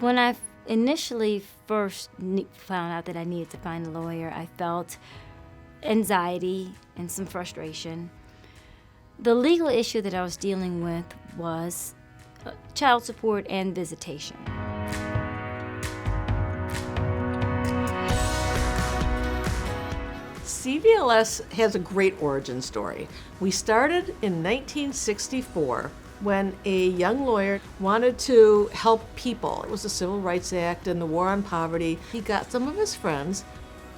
When I initially first found out that I needed to find a lawyer, I felt anxiety and some frustration. The legal issue that I was dealing with was child support and visitation. CVLS has a great origin story. We started in 1964 when a young lawyer wanted to help people. It was the Civil Rights Act and the War on Poverty. He got some of his friends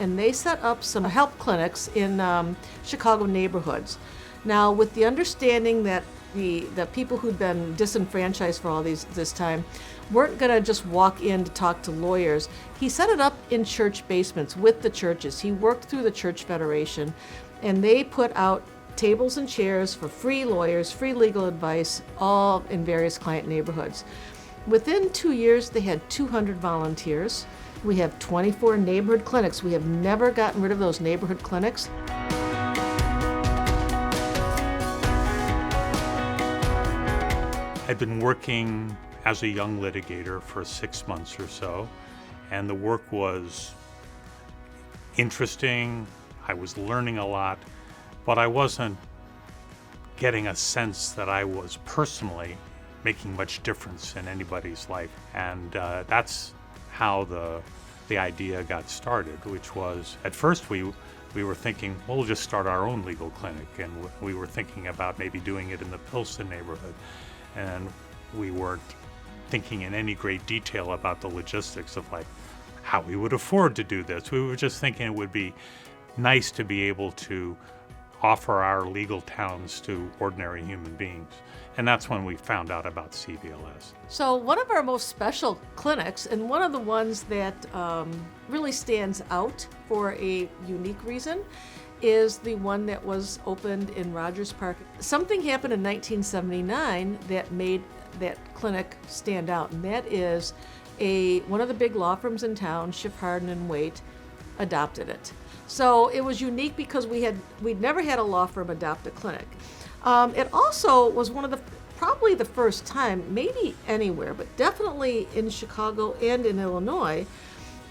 and they set up some help clinics in Chicago neighborhoods. Now, with the understanding that the people who'd been disenfranchised for all this time weren't going to just walk in to talk to lawyers, he set it up in church basements with the churches. He worked through the Church Federation, and they put out tables and chairs for free lawyers, free legal advice, all in various client neighborhoods. Within 2 years, they had 200 volunteers. We have 24 neighborhood clinics. We have never gotten rid of those neighborhood clinics. I'd been working as a young litigator for 6 months or so, and the work was interesting. I was learning a lot, but I wasn't getting a sense that I was personally making much difference in anybody's life. And that's how the idea got started, which was, at first we were thinking, well, we'll just start our own legal clinic, and we were thinking about maybe doing it in the Pilsen neighborhood. And we weren't thinking in any great detail about the logistics of like how we would afford to do this. We were just thinking it would be nice to be able to offer our legal towns to ordinary human beings. And that's when we found out about CVLS. So one of our most special clinics, and one of the ones that really stands out for a unique reason, is the one that was opened in Rogers Park. Something happened in 1979 that made that clinic stand out, and that is one of the big law firms in town, Schiff, Hardin, and Waite, adopted it. So it was unique because we'd never had a law firm adopt a clinic. It also was probably the first time, maybe anywhere, but definitely in Chicago and in Illinois,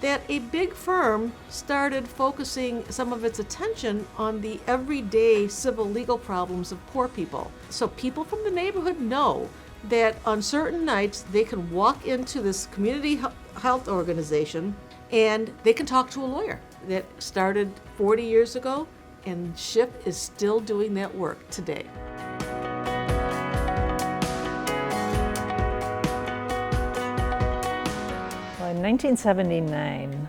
that a big firm started focusing some of its attention on the everyday civil legal problems of poor people. So people from the neighborhood know that on certain nights they can walk into this community health organization and they can talk to a lawyer. That started 40 years ago, and Schiff is still doing that work today. In 1979,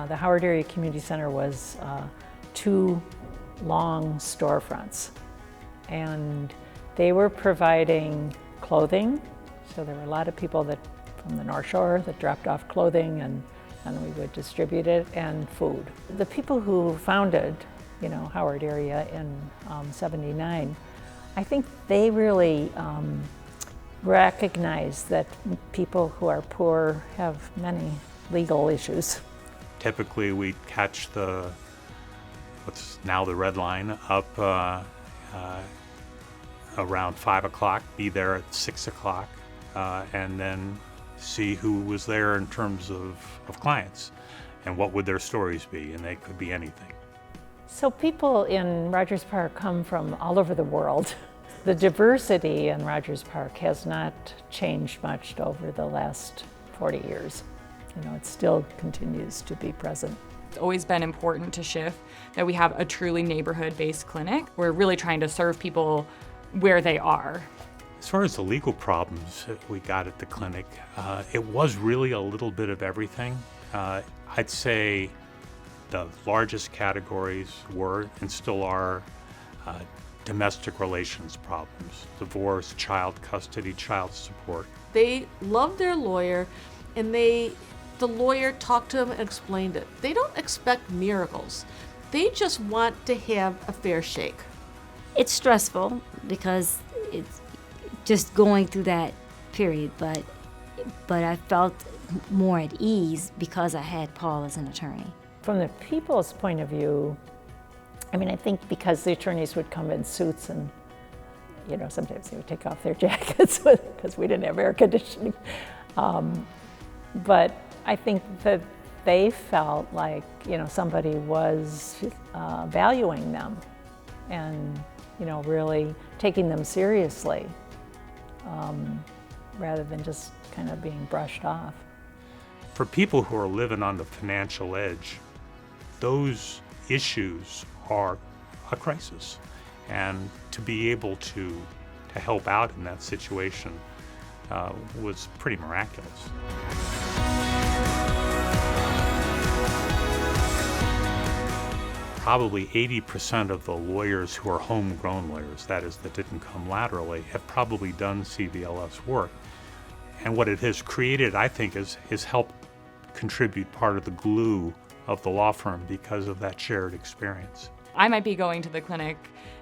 the Howard Area Community Center was 2 long storefronts, and they were providing clothing. So there were a lot of people from the North Shore that dropped off clothing, and we would distribute it, and food. The people who founded, Howard Area in '79, I think they really recognize that people who are poor have many legal issues. Typically we catch what's now the Red Line up around 5 o'clock, be there at 6 o'clock, and then see who was there in terms of clients and what would their stories be, and they could be anything. So people in Rogers Park come from all over the world. The diversity in Rogers Park has not changed much over the last 40 years. It still continues to be present. It's always been important to Schiff that we have a truly neighborhood-based clinic. We're really trying to serve people where they are. As far as the legal problems that we got at the clinic, it was really a little bit of everything. I'd say the largest categories were, and still are, domestic relations problems, divorce, child custody, child support. They loved their lawyer, and the lawyer talked to them and explained it. They don't expect miracles. They just want to have a fair shake. It's stressful because it's just going through that period, but I felt more at ease because I had Paul as an attorney. From the people's point of view, I think because the attorneys would come in suits and, sometimes they would take off their jackets because we didn't have air conditioning. But I think that they felt like, somebody was valuing them and, really taking them seriously, rather than just kind of being brushed off. For people who are living on the financial edge, those issues are a crisis. And to be able to help out in that situation was pretty miraculous. Probably 80% of the lawyers who are homegrown lawyers, that is, that didn't come laterally, have probably done CVLS work. And what it has created, I think, is helped contribute part of the glue of the law firm because of that shared experience. I might be going to the clinic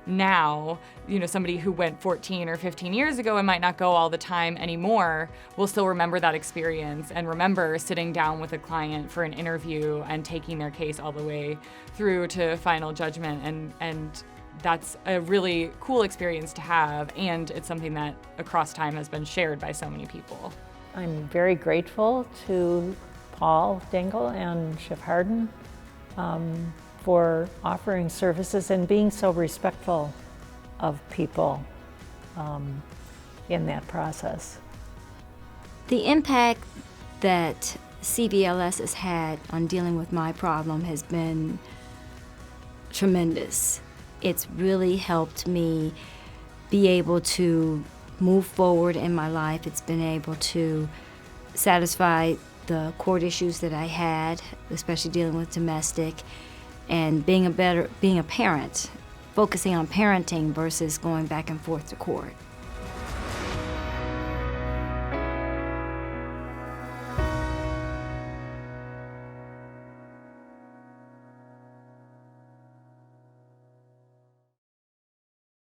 now, somebody who went 14 or 15 years ago and might not go all the time anymore will still remember that experience and remember sitting down with a client for an interview and taking their case all the way through to final judgment. And that's a really cool experience to have, and it's something that across time has been shared by so many people. I'm very grateful to Paul Dingle and Schiff Hardin for offering services and being so respectful of people in that process. The impact that CVLS has had on dealing with my problem has been tremendous. It's really helped me be able to move forward in my life. It's been able to satisfy the court issues that I had, especially dealing with domestic, and being a parent, focusing on parenting versus going back and forth to court.